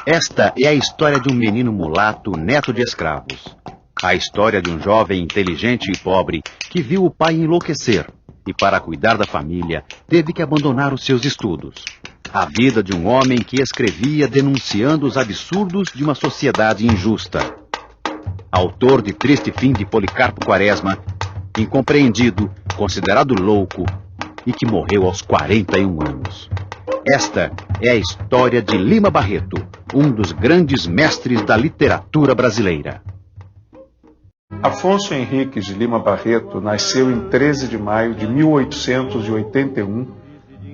Esta é a história de um menino mulato, neto de escravos. A história de um jovem inteligente e pobre que viu o pai enlouquecer e, para cuidar da família, teve que abandonar os seus estudos. A vida de um homem que escrevia denunciando os absurdos de uma sociedade injusta. Autor de Triste Fim de Policarpo Quaresma, incompreendido, considerado louco e que morreu aos 41 anos. Esta é a história de Lima Barreto, um dos grandes mestres da literatura brasileira. Afonso Henriques de Lima Barreto nasceu em 13 de maio de 1881,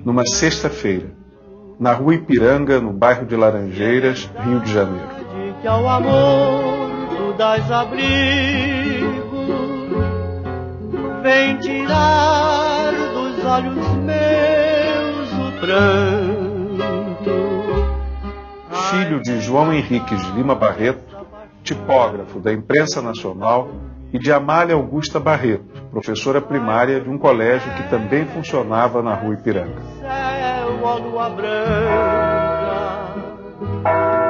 numa sexta-feira, na Rua Ipiranga, no bairro de Laranjeiras, Rio de Janeiro. Que ao amor tu dás abrigo, vem tirar dos olhos meus o pranto. Filho de João Henriques de Lima Barreto, tipógrafo da imprensa nacional, e de Amália Augusta Barreto, professora primária de um colégio que também funcionava na Rua Ipiranga. Céu, ó lua branca,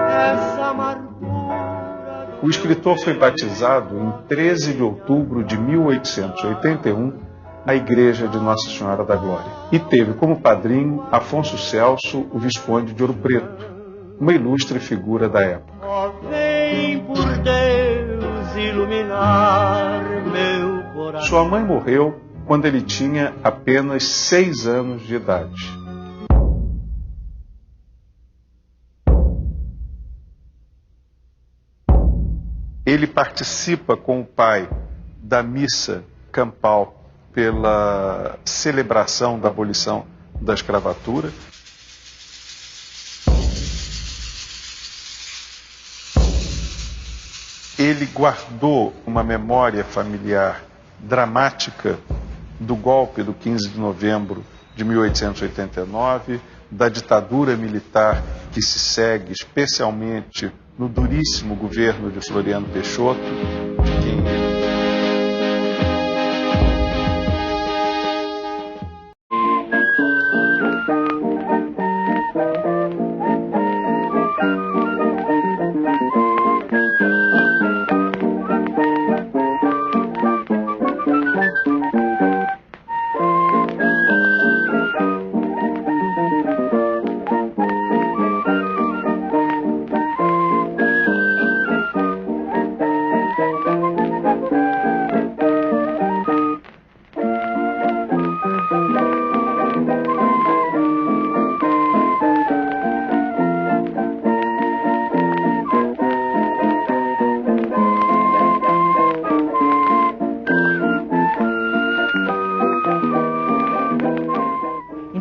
essa amargura do... O escritor foi batizado em 13 de outubro de 1881 na Igreja de Nossa Senhora da Glória e teve como padrinho Afonso Celso, o Visconde de Ouro Preto, uma ilustre figura da época. Ó, vem por Deus iluminar meu coração. Sua mãe morreu quando ele tinha apenas 6 anos de idade. Ele participa com o pai da missa campal pela celebração da abolição da escravatura. Ele guardou uma memória familiar dramática do golpe do 15 de novembro de 1889, da ditadura militar que se segue especialmente no duríssimo governo de Floriano Peixoto, de quem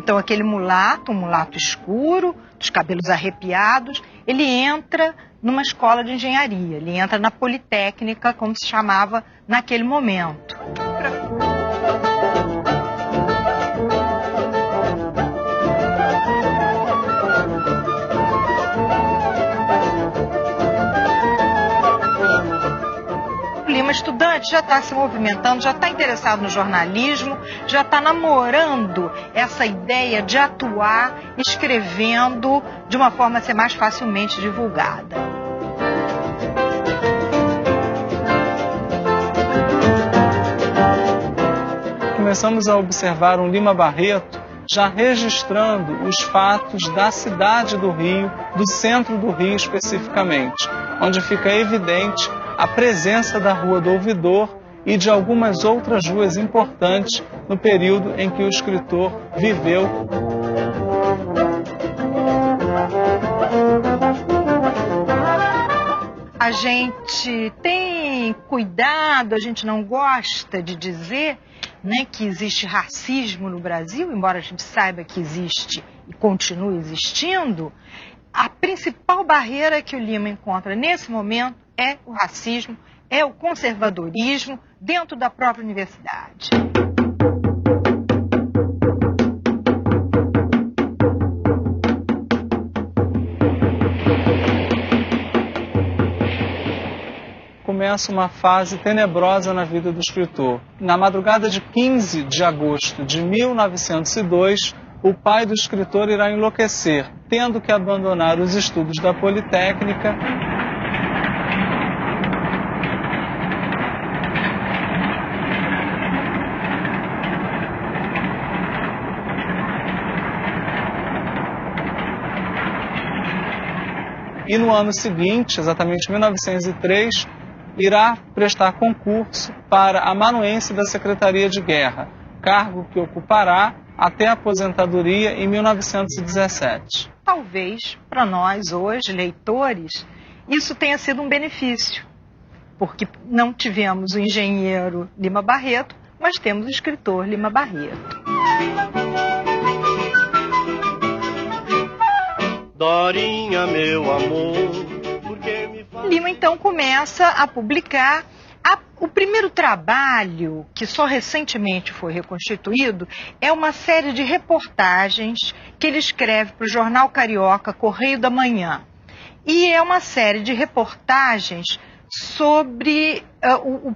Então aquele mulato, um mulato escuro, dos cabelos arrepiados, ele entra numa escola de engenharia, ele entra na Politécnica, como se chamava naquele momento. Estudante já está se movimentando, já está interessado no jornalismo, já está namorando essa ideia de atuar escrevendo de uma forma a ser mais facilmente divulgada. Começamos a observar um Lima Barreto já registrando os fatos da cidade do Rio, do centro do Rio especificamente, onde fica evidente a presença da Rua do Ouvidor e de algumas outras ruas importantes no período em que o escritor viveu. A gente tem cuidado, a gente não gosta de dizer, né, que existe racismo no Brasil, embora a gente saiba que existe e continue existindo. A principal barreira que o Lima encontra nesse momento é o racismo, é o conservadorismo dentro da própria universidade. Começa uma fase tenebrosa na vida do escritor. Na madrugada de 15 de agosto de 1902, o pai do escritor irá enlouquecer, tendo que abandonar os estudos da Politécnica. E no ano seguinte, exatamente 1903, irá prestar concurso para amanuense da Secretaria de Guerra, cargo que ocupará até a aposentadoria em 1917. Talvez, para nós hoje, leitores, isso tenha sido um benefício, porque não tivemos o engenheiro Lima Barreto, mas temos o escritor Lima Barreto. Dorinha, meu amor, porque me faz... Lima então começa a publicar. O primeiro trabalho, que só recentemente foi reconstituído, é uma série de reportagens que ele escreve para o jornal carioca Correio da Manhã. E é uma série de reportagens sobre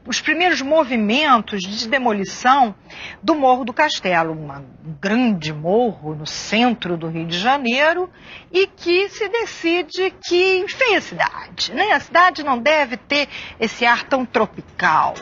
os primeiros movimentos de demolição do Morro do Castelo, um grande morro no centro do Rio de Janeiro, e que se decide que enfim, a cidade, né? A cidade não deve ter esse ar tão tropical.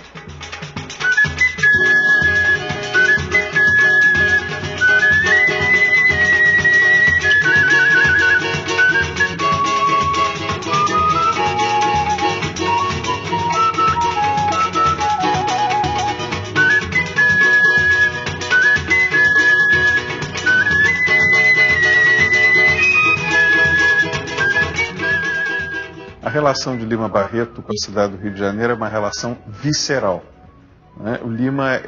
A relação de Lima Barreto com a cidade do Rio de Janeiro é uma relação visceral, né? O Lima,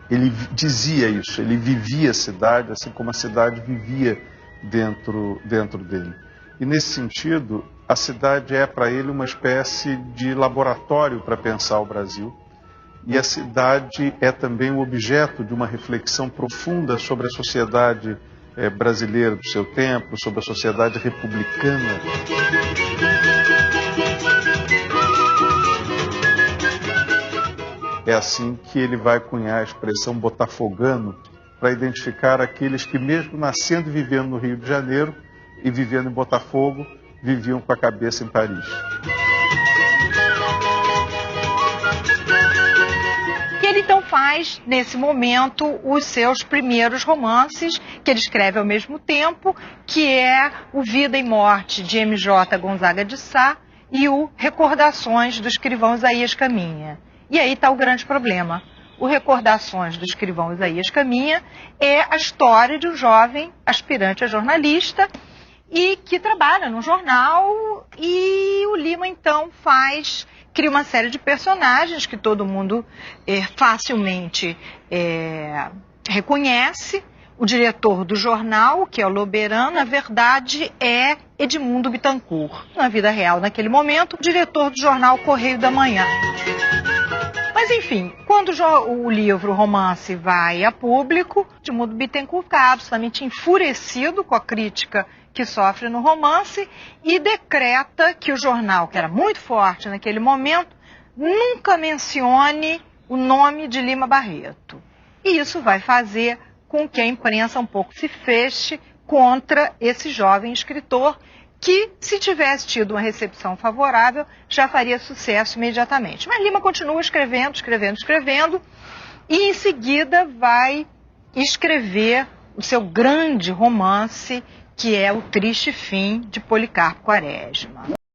ele dizia isso, ele vivia a cidade, assim como a cidade vivia dentro dele. E nesse sentido, a cidade é para ele uma espécie de laboratório para pensar o Brasil. E a cidade é também o objeto de uma reflexão profunda sobre a sociedade brasileira do seu tempo, sobre a sociedade republicana. É assim que ele vai cunhar a expressão botafogano para identificar aqueles que, mesmo nascendo e vivendo no Rio de Janeiro e vivendo em Botafogo, viviam com a cabeça em Paris. E ele então faz, nesse momento, os seus primeiros romances, que ele escreve ao mesmo tempo, que é o Vida e Morte, de M.J. Gonzaga de Sá, e o Recordações, do escrivão Isaías Caminha. E aí está o grande problema. O Recordações, do escrivão Isaías Caminha é a história de um jovem aspirante a jornalista e que trabalha num jornal, e o Lima então cria uma série de personagens que todo mundo facilmente reconhece. O diretor do jornal, que é o Loberan, na verdade é Edmundo Bittencourt. Na vida real, naquele momento, o diretor do jornal Correio da Manhã. Mas enfim, quando o livro, o romance, vai a público, Edmundo Bittencourt fica absolutamente enfurecido com a crítica que sofre no romance e decreta que o jornal, que era muito forte naquele momento, nunca mencione o nome de Lima Barreto. E isso vai fazer com que a imprensa um pouco se feche contra esse jovem escritor que, se tivesse tido uma recepção favorável, já faria sucesso imediatamente. Mas Lima continua escrevendo, e em seguida vai escrever o seu grande romance, que é O Triste Fim, de Policarpo Quaresma.